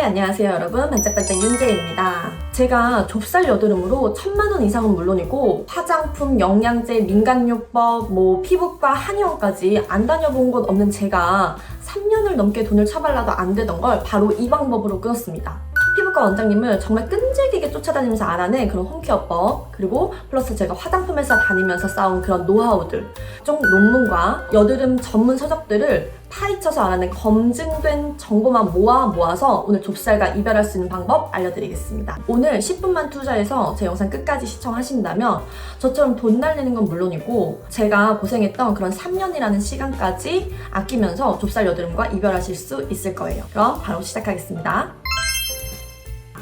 안녕하세요 여러분, 반짝반짝 윤재입니다. 제가 좁쌀 여드름으로 1000만원 이상은 물론이고 화장품, 영양제, 민간요법, 피부과, 한의원까지 안 다녀본 곳 없는 제가 3년을 넘게 돈을 쳐발라도 안 되던 걸 바로 이 방법으로 끊었습니다. 피부과 원장님을 정말 끈질기게 쫓아다니면서 알아낸 그런 홈케어법, 그리고 플러스 제가 화장품 회사 다니면서 쌓은 그런 노하우들, 좀 논문과 여드름 전문 서적들을 파헤쳐서 알아낸 검증된 정보만 모아서 오늘 좁쌀과 이별할 수 있는 방법 알려드리겠습니다. 오늘 10분만 투자해서 제 영상 끝까지 시청하신다면 저처럼 돈 날리는 건 물론이고 제가 고생했던 그런 3년이라는 시간까지 아끼면서 좁쌀 여드름과 이별하실 수 있을 거예요. 그럼 바로 시작하겠습니다.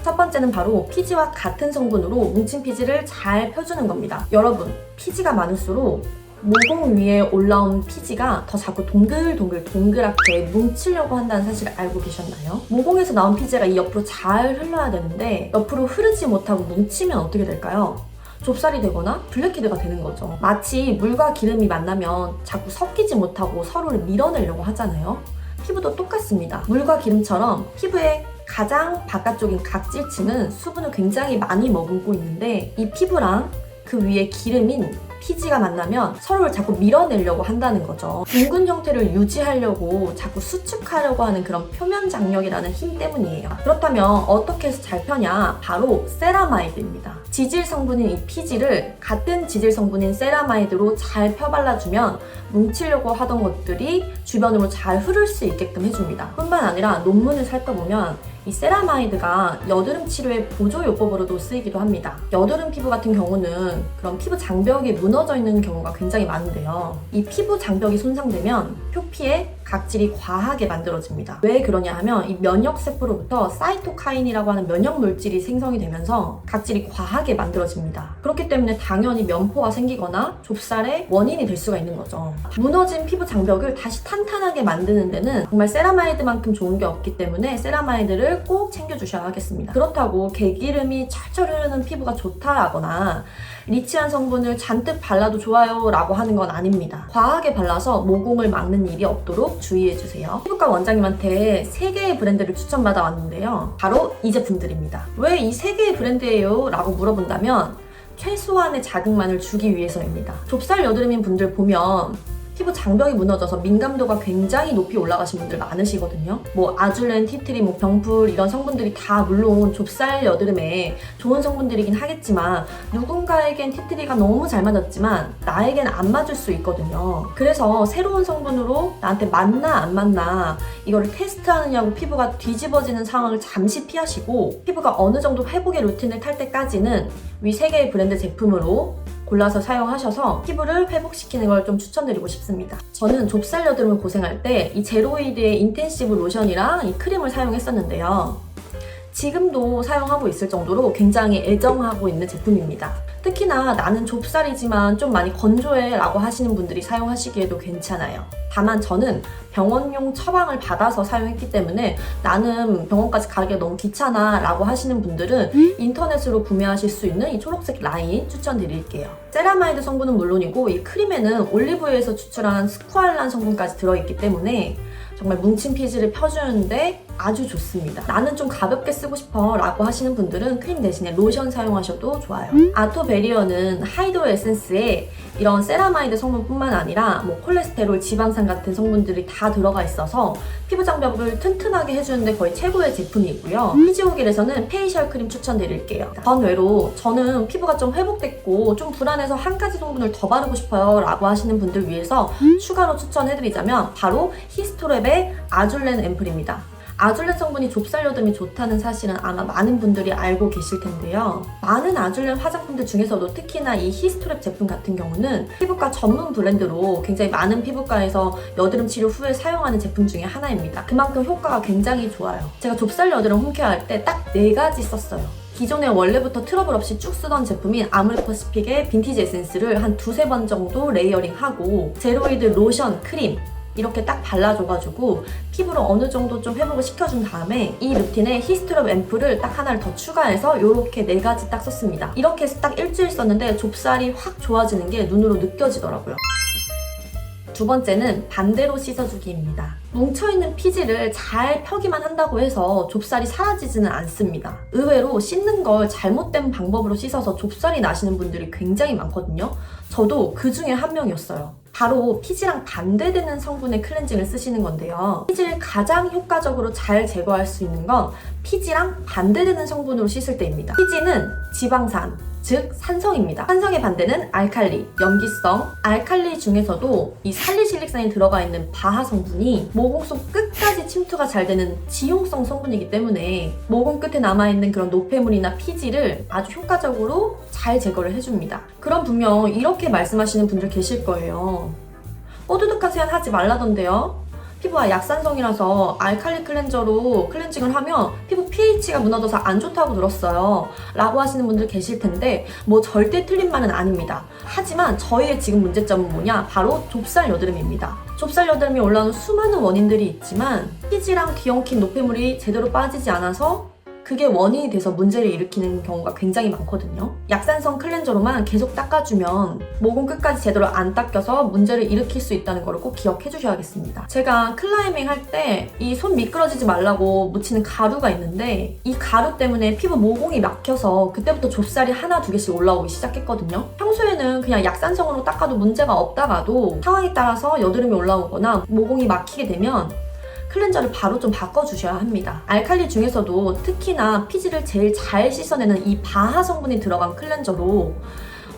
첫 번째는 바로 피지와 같은 성분으로 뭉친 피지를 잘 펴주는 겁니다. 여러분, 피지가 많을수록 모공 위에 올라온 피지가 더 자꾸 동글동글하게 뭉치려고 한다는 사실을 알고 계셨나요? 모공에서 나온 피지가 이 옆으로 잘 흘러야 되는데 옆으로 흐르지 못하고 뭉치면 어떻게 될까요? 좁쌀이 되거나 블랙헤드가 되는 거죠. 마치 물과 기름이 만나면 자꾸 섞이지 못하고 서로를 밀어내려고 하잖아요. 피부도 똑같습니다. 물과 기름처럼 피부의 가장 바깥쪽인 각질층은 수분을 굉장히 많이 머금고 있는데 이 피부랑 그 위에 기름인 피지가 만나면 서로를 자꾸 밀어내려고 한다는 거죠. 둥근 형태를 유지하려고 자꾸 수축하려고 하는 그런 표면 장력이라는 힘 때문이에요. 그렇다면 어떻게 해서 잘 펴냐? 바로 세라마이드입니다. 지질 성분인 이 피지를 같은 지질 성분인 세라마이드로 잘 펴발라주면 뭉치려고 하던 것들이 주변으로 잘 흐를 수 있게끔 해줍니다. 뿐만 아니라 논문을 살펴보면 이 세라마이드가 여드름 치료의 보조 요법으로도 쓰이기도 합니다. 여드름 피부 같은 경우는 그런 피부 장벽이 무너져 있는 경우가 굉장히 많은데요. 이 피부 장벽이 손상되면 표피에 각질이 과하게 만들어집니다. 왜 그러냐 하면 이 면역세포로부터 사이토카인이라고 하는 면역 물질이 생성이 되면서 각질이 과하게 만들어집니다. 그렇기 때문에 당연히 면포가 생기거나 좁쌀의 원인이 될 수가 있는 거죠. 무너진 피부 장벽을 다시 탄탄하게 만드는 데는 정말 세라마이드만큼 좋은 게 없기 때문에 세라마이드를 꼭 챙겨주셔야 하겠습니다. 그렇다고 개기름이 철철 흐르는 피부가 좋다라거나 리치한 성분을 잔뜩 발라도 좋아요 라고 하는 건 아닙니다. 과하게 발라서 모공을 막는 일이 없도록 주의해주세요. 피부과 원장님한테 3개의 브랜드를 추천받아 왔는데요. 바로 이 제품들입니다. 왜 이 3개의 브랜드예요? 라고 물어본다면 최소한의 자극만을 주기 위해서입니다. 좁쌀 여드름인 분들 보면 피부 장벽이 무너져서 민감도가 굉장히 높이 올라가신 분들 많으시거든요. 아줄렌, 티트리, 병풀 이런 성분들이 다 물론 좁쌀 여드름에 좋은 성분들이긴 하겠지만 누군가에겐 티트리가 너무 잘 맞았지만 나에겐 안 맞을 수 있거든요. 그래서 새로운 성분으로 나한테 맞나 안 맞나 이거를 테스트하느냐고 피부가 뒤집어지는 상황을 잠시 피하시고 피부가 어느 정도 회복의 루틴을 탈 때까지는 위 3개의 브랜드 제품으로 골라서 사용하셔서 피부를 회복시키는 걸 좀 추천드리고 싶습니다. 저는 좁쌀 여드름을 고생할 때 이 제로이드의 인텐시브 로션이랑 이 크림을 사용했었는데요. 지금도 사용하고 있을 정도로 굉장히 애정하고 있는 제품입니다. 특히나 나는 좁쌀이지만 좀 많이 건조해 라고 하시는 분들이 사용하시기에도 괜찮아요. 다만 저는 병원용 처방을 받아서 사용했기 때문에 나는 병원까지 가기가 너무 귀찮아 라고 하시는 분들은 인터넷으로 구매하실 수 있는 이 초록색 라인 추천드릴게요. 세라마이드 성분은 물론이고 이 크림에는 올리브유에서 추출한 스쿠알란 성분까지 들어있기 때문에 정말 뭉친 피지를 펴주는데 아주 좋습니다. 나는 좀 가볍게 쓰고 싶어 라고 하시는 분들은 크림 대신에 로션 사용하셔도 좋아요. 아토베리어는 하이드로 에센스에 이런 세라마이드 성분뿐만 아니라 콜레스테롤, 지방산 같은 성분들이 다 들어가 있어서 피부 장벽을 튼튼하게 해주는데 거의 최고의 제품이고요. 피지오길에서는 페이셜 크림 추천드릴게요. 전외로 저는 피부가 좀 회복됐고 좀 불안해서 한 가지 성분을 더 바르고 싶어요 라고 하시는 분들 위해서 추가로 추천해드리자면 바로 히스토랩의 아줄렌 앰플입니다. 아줄렌 성분이 좁쌀 여드름이 좋다는 사실은 아마 많은 분들이 알고 계실 텐데요. 많은 아줄렌 화장품들 중에서도 특히나 이 히스토랩 제품 같은 경우는 피부과 전문 브랜드로 굉장히 많은 피부과에서 여드름 치료 후에 사용하는 제품 중에 하나입니다. 그만큼 효과가 굉장히 좋아요. 제가 좁쌀 여드름 홈케어할 때 딱 4가지 썼어요. 기존에 원래부터 트러블 없이 쭉 쓰던 제품인 아모레퍼시픽의 빈티지 에센스를 한 2-3번 정도 레이어링하고 제로이드 로션, 크림 이렇게 딱 발라줘가지고 피부를 어느 정도 좀 회복을 시켜준 다음에 이 루틴에 히스토랩 앰플을 딱 하나를 더 추가해서 이렇게 4가지 딱 썼습니다. 이렇게 해서 딱 일주일 썼는데 좁쌀이 확 좋아지는 게 눈으로 느껴지더라고요. 두 번째는 반대로 씻어주기입니다. 뭉쳐있는 피지를 잘 펴기만 한다고 해서 좁쌀이 사라지지는 않습니다. 의외로 씻는 걸 잘못된 방법으로 씻어서 좁쌀이 나시는 분들이 굉장히 많거든요. 저도 그 중에 한 명이었어요. 바로 피지랑 반대되는 성분의 클렌징을 쓰시는 건데요. 피지를 가장 효과적으로 잘 제거할 수 있는 건 피지랑 반대되는 성분으로 씻을 때입니다. 피지는 지방산, 즉 산성입니다. 산성의 반대는 알칼리, 염기성. 알칼리 중에서도 이 살리실릭산이 들어가 있는 바하 성분이 모공 속 끝까지 침투가 잘 되는 지용성 성분이기 때문에 모공 끝에 남아있는 그런 노폐물이나 피지를 아주 효과적으로 잘 제거를 해줍니다. 그럼 분명 이렇게 말씀하시는 분들 계실 거예요. 뽀드득한 세안 하지 말라던데요? 피부가 약산성이라서 알칼리 클렌저로 클렌징을 하면 피부 pH가 무너져서 안 좋다고 들었어요 라고 하시는 분들 계실 텐데 뭐 절대 틀린 말은 아닙니다. 하지만 저희의 지금 문제점은 뭐냐? 바로 좁쌀 여드름입니다. 좁쌀 여드름이 올라오는 수많은 원인들이 있지만 피지랑 뒤엉킨 노폐물이 제대로 빠지지 않아서 그게 원인이 돼서 문제를 일으키는 경우가 굉장히 많거든요. 약산성 클렌저로만 계속 닦아주면 모공 끝까지 제대로 안 닦여서 문제를 일으킬 수 있다는 걸 꼭 기억해 주셔야겠습니다. 제가 클라이밍 할 때 이 손 미끄러지지 말라고 묻히는 가루가 있는데 이 가루 때문에 피부 모공이 막혀서 그때부터 좁쌀이 하나 두 개씩 올라오기 시작했거든요. 평소에는 그냥 약산성으로 닦아도 문제가 없다가도 상황에 따라서 여드름이 올라오거나 모공이 막히게 되면 클렌저를 바로 좀 바꿔주셔야 합니다. 알칼리 중에서도 특히나 피지를 제일 잘 씻어내는 이 바하 성분이 들어간 클렌저로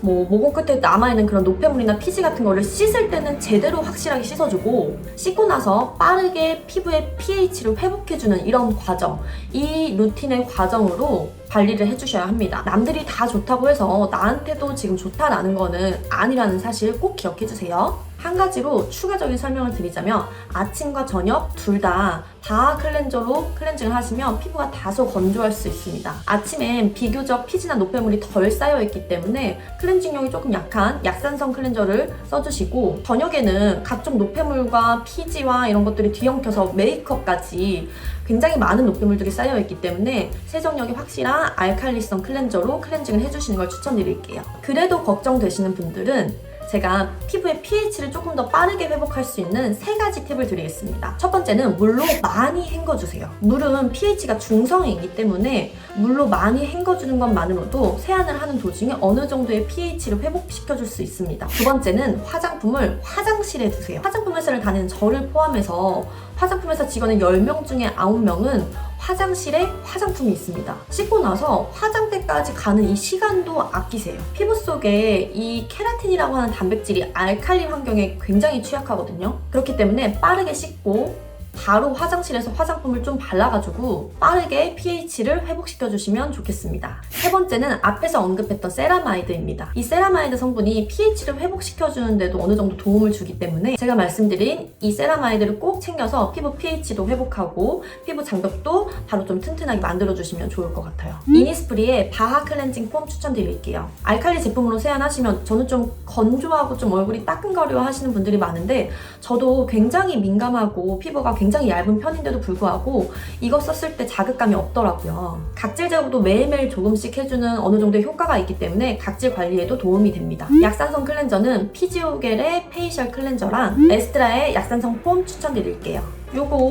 모공 끝에 남아있는 그런 노폐물이나 피지 같은 거를 씻을 때는 제대로 확실하게 씻어주고 씻고 나서 빠르게 피부의 pH를 회복해주는 이런 과정, 이 루틴의 과정으로 관리를 해주셔야 합니다. 남들이 다 좋다고 해서 나한테도 지금 좋다라는 거는 아니라는 사실 꼭 기억해주세요. 한 가지로 추가적인 설명을 드리자면 아침과 저녁 둘 다 바하 클렌저로 클렌징을 하시면 피부가 다소 건조할 수 있습니다. 아침엔 비교적 피지나 노폐물이 덜 쌓여있기 때문에 클렌징력이 조금 약한 약산성 클렌저를 써주시고 저녁에는 각종 노폐물과 피지와 이런 것들이 뒤엉켜서 메이크업까지 굉장히 많은 노폐물들이 쌓여있기 때문에 세정력이 확실한 알칼리성 클렌저로 클렌징을 해주시는 걸 추천드릴게요. 그래도 걱정되시는 분들은 제가 피부의 pH를 조금 더 빠르게 회복할 수 있는 3가지 팁을 드리겠습니다. 첫 번째는 물로 많이 헹궈주세요. 물은 pH가 중성이기 때문에 물로 많이 헹궈주는 것만으로도 세안을 하는 도중에 어느 정도의 pH를 회복시켜줄 수 있습니다. 두 번째는 화장품을 화장실에 두세요. 화장품 회사를 다니는 저를 포함해서 화장품 회사 직원의 10명 중에 9명은 화장실에 화장품이 있습니다. 씻고 나서 화장대까지 가는 이 시간도 아끼세요. 피부 속에 이 케라틴이라고 하는 단백질이 알칼리 환경에 굉장히 취약하거든요. 그렇기 때문에 빠르게 씻고 바로 화장실에서 화장품을 좀 발라가지고 빠르게 pH를 회복시켜주시면 좋겠습니다. 세 번째는 앞에서 언급했던 세라마이드입니다. 이 세라마이드 성분이 pH를 회복시켜주는데도 어느 정도 도움을 주기 때문에 제가 말씀드린 이 세라마이드를 꼭 챙겨서 피부 pH도 회복하고 피부 장벽도 바로 좀 튼튼하게 만들어주시면 좋을 것 같아요. 이니스프리의 바하 클렌징 폼 추천드릴게요. 알칼리 제품으로 세안하시면 저는 좀 건조하고 좀 얼굴이 따끔거려 하시는 분들이 많은데 저도 굉장히 민감하고 피부가 굉장히 얇은 편인데도 불구하고 이거 썼을 때 자극감이 없더라고요. 각질 제거도 매일매일 조금씩 해주는 어느 정도의 효과가 있기 때문에 각질 관리에도 도움이 됩니다. 약산성 클렌저는 피지오겔의 페이셜 클렌저랑 에스트라의 약산성 폼 추천드릴게요.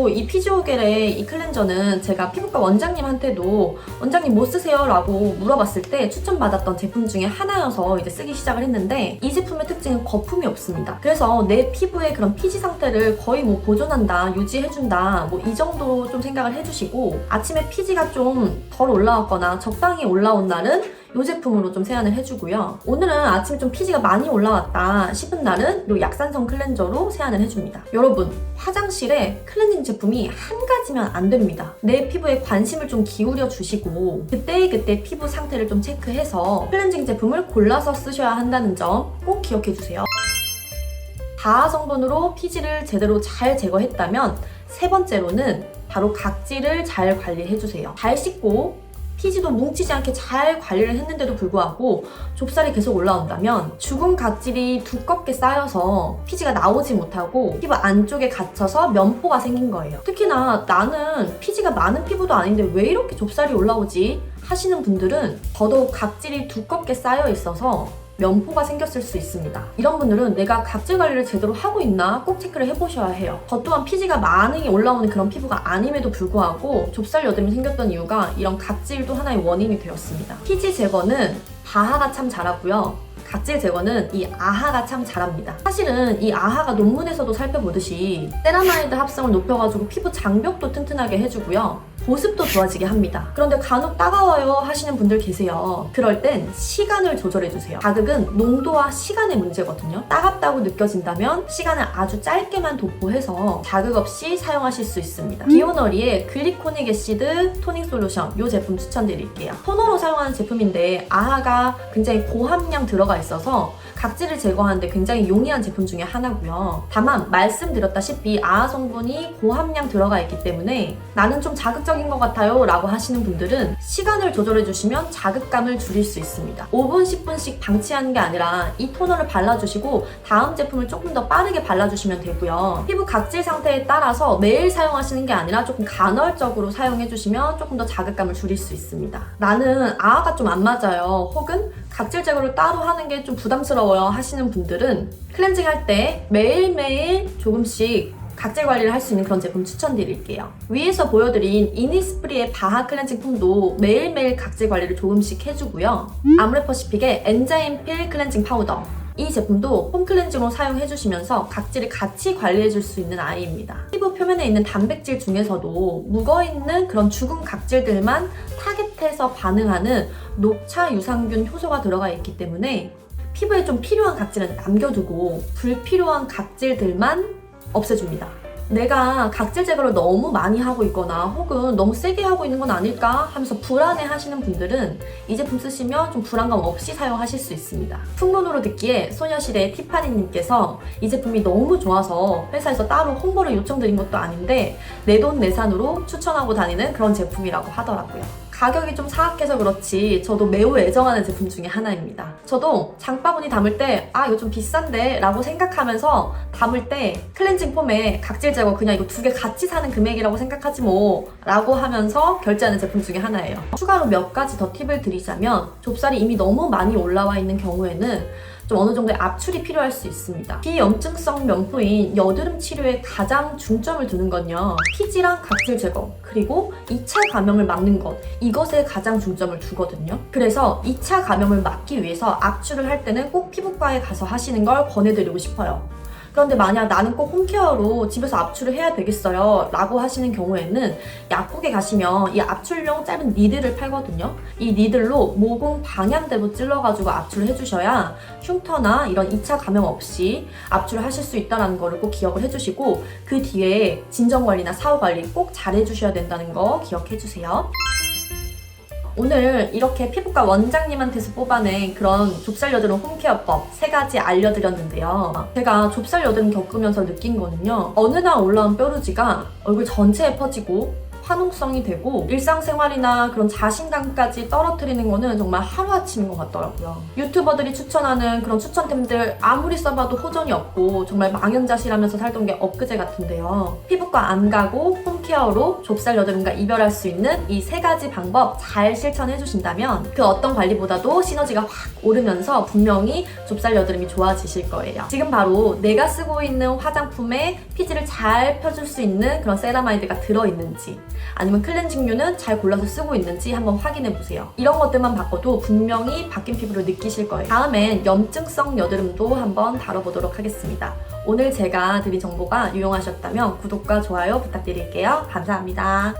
이 피지오겔의 이 클렌저는 제가 피부과 원장님한테도 원장님 뭐 쓰세요? 라고 물어봤을 때 추천받았던 제품 중에 하나여서 이제 쓰기 시작을 했는데 이 제품의 특징은 거품이 없습니다. 그래서 내 피부의 그런 피지 상태를 거의 보존한다, 유지해준다 이 정도로 좀 생각을 해주시고 아침에 피지가 좀 덜 올라왔거나 적당히 올라온 날은 이 제품으로 좀 세안을 해주고요. 오늘은 아침에 좀 피지가 많이 올라왔다 싶은 날은 이 약산성 클렌저로 세안을 해줍니다. 여러분, 화장실에 클렌징 제품이 한 가지면 안 됩니다. 내 피부에 관심을 좀 기울여 주시고 그때그때 피부 상태를 좀 체크해서 클렌징 제품을 골라서 쓰셔야 한다는 점 꼭 기억해 주세요. 바하 성분으로 피지를 제대로 잘 제거했다면 세 번째로는 바로 각질을 잘 관리해주세요. 잘 씻고 피지도 뭉치지 않게 잘 관리를 했는데도 불구하고 좁쌀이 계속 올라온다면 죽은 각질이 두껍게 쌓여서 피지가 나오지 못하고 피부 안쪽에 갇혀서 면포가 생긴 거예요. 특히나 나는 피지가 많은 피부도 아닌데 왜 이렇게 좁쌀이 올라오지? 하시는 분들은 더더욱 각질이 두껍게 쌓여 있어서 면포가 생겼을 수 있습니다. 이런 분들은 내가 각질 관리를 제대로 하고 있나 꼭 체크를 해보셔야 해요. 저 또한 피지가 많이 올라오는 그런 피부가 아님에도 불구하고 좁쌀 여드름이 생겼던 이유가 이런 각질도 하나의 원인이 되었습니다. 피지 제거는 바하가 참 잘하고요. 각질 제거는 이 아하가 참 잘합니다. 사실은 이 아하가 논문에서도 살펴보듯이 세라마이드 합성을 높여가지고 피부 장벽도 튼튼하게 해주고요. 보습도 좋아지게 합니다. 그런데 간혹 따가워요 하시는 분들 계세요. 그럴 땐 시간을 조절해주세요. 자극은 농도와 시간의 문제거든요. 따갑다고 느껴진다면 시간을 아주 짧게만 도포해서 자극 없이 사용하실 수 있습니다. 비오너리의 글리코닉 애시드 토닝 솔루션 이 제품 추천드릴게요. 토너로 사용하는 제품인데 아하가 굉장히 고함량 들어가 있어서 각질을 제거하는데 굉장히 용이한 제품 중에 하나고요. 다만 말씀드렸다시피 아하 성분이 고함량 들어가 있기 때문에 나는 좀 자극적인 것 같아요 라고 하시는 분들은 시간을 조절해 주시면 자극감을 줄일 수 있습니다. 5분, 10분씩 방치하는 게 아니라 이 토너를 발라주시고 다음 제품을 조금 더 빠르게 발라주시면 되고요. 피부 각질 상태에 따라서 매일 사용하시는 게 아니라 조금 간헐적으로 사용해 주시면 조금 더 자극감을 줄일 수 있습니다. 나는 아하가 좀 안 맞아요. 혹은 각질 제거를 따로 하는 게 좀 부담스러워요 하시는 분들은 클렌징 할 때 매일매일 조금씩 각질 관리를 할 수 있는 그런 제품 추천드릴게요. 위에서 보여드린 이니스프리의 바하 클렌징 폼도 매일매일 각질 관리를 조금씩 해주고요. 아모레퍼시픽의 엔자임 필 클렌징 파우더 이 제품도 폼 클렌징으로 사용해주시면서 각질을 같이 관리해줄 수 있는 아이입니다. 피부 표면에 있는 단백질 중에서도 묵어있는 그런 죽은 각질들만 타겟해서 반응하는 녹차 유산균 효소가 들어가 있기 때문에 피부에 좀 필요한 각질은 남겨두고 불필요한 각질들만 없애줍니다. 내가 각질 제거를 너무 많이 하고 있거나 혹은 너무 세게 하고 있는 건 아닐까 하면서 불안해 하시는 분들은 이 제품 쓰시면 좀 불안감 없이 사용하실 수 있습니다. 풍문으로 듣기에 소녀시대의 티파니님께서 이 제품이 너무 좋아서 회사에서 따로 홍보를 요청드린 것도 아닌데 내돈내산으로 추천하고 다니는 그런 제품이라고 하더라고요. 가격이 좀 사악해서 그렇지 저도 매우 애정하는 제품 중에 하나입니다. 저도 장바구니 담을 때 이거 좀 비싼데 라고 생각하면서 담을 때 클렌징 폼에 각질 제거 그냥 이거 두 개 같이 사는 금액이라고 생각하지 뭐 라고 하면서 결제하는 제품 중에 하나예요. 추가로 몇 가지 더 팁을 드리자면 좁쌀이 이미 너무 많이 올라와 있는 경우에는 좀 어느 정도의 압출이 필요할 수 있습니다. 비염증성 면포인 여드름 치료에 가장 중점을 두는 건요. 피지랑 각질 제거 그리고 2차 감염을 막는 것 이것에 가장 중점을 두거든요. 그래서 2차 감염을 막기 위해서 압출을 할 때는 꼭 피부과에 가서 하시는 걸 권해드리고 싶어요. 그런데 만약 나는 꼭 홈케어로 집에서 압출을 해야 되겠어요 라고 하시는 경우에는 약국에 가시면 이 압출용 짧은 니들을 팔거든요. 이 니들로 모공 방향대로 찔러가지고 압출을 해주셔야 흉터나 이런 2차 감염 없이 압출을 하실 수 있다는 거를 꼭 기억을 해주시고 그 뒤에 진정관리나 사후관리 꼭 잘 해주셔야 된다는 거 기억해주세요. 오늘 이렇게 피부과 원장님한테서 뽑아낸 그런 좁쌀 여드름 홈케어법 3가지 알려드렸는데요. 제가 좁쌀 여드름 겪으면서 느낀 거는요. 어느 날 올라온 뾰루지가 얼굴 전체에 퍼지고 화농성이 되고 일상생활이나 그런 자신감까지 떨어뜨리는 거는 정말 하루아침인 것 같더라고요. 유튜버들이 추천하는 그런 추천템들 아무리 써봐도 호전이 없고 정말 망연자실하면서 살던 게 엊그제 같은데요. 피부과 안 가고 홈케어로 좁쌀 여드름과 이별할 수 있는 이 3가지 방법 잘 실천해 주신다면 그 어떤 관리보다도 시너지가 확 오르면서 분명히 좁쌀 여드름이 좋아지실 거예요. 지금 바로 내가 쓰고 있는 화장품에 피지를 잘 펴줄 수 있는 그런 세라마이드가 들어있는지 아니면 클렌징류는 잘 골라서 쓰고 있는지 한번 확인해보세요. 이런 것들만 바꿔도 분명히 바뀐 피부를 느끼실 거예요. 다음엔 염증성 여드름도 한번 다뤄보도록 하겠습니다. 오늘 제가 드린 정보가 유용하셨다면 구독과 좋아요 부탁드릴게요. 감사합니다.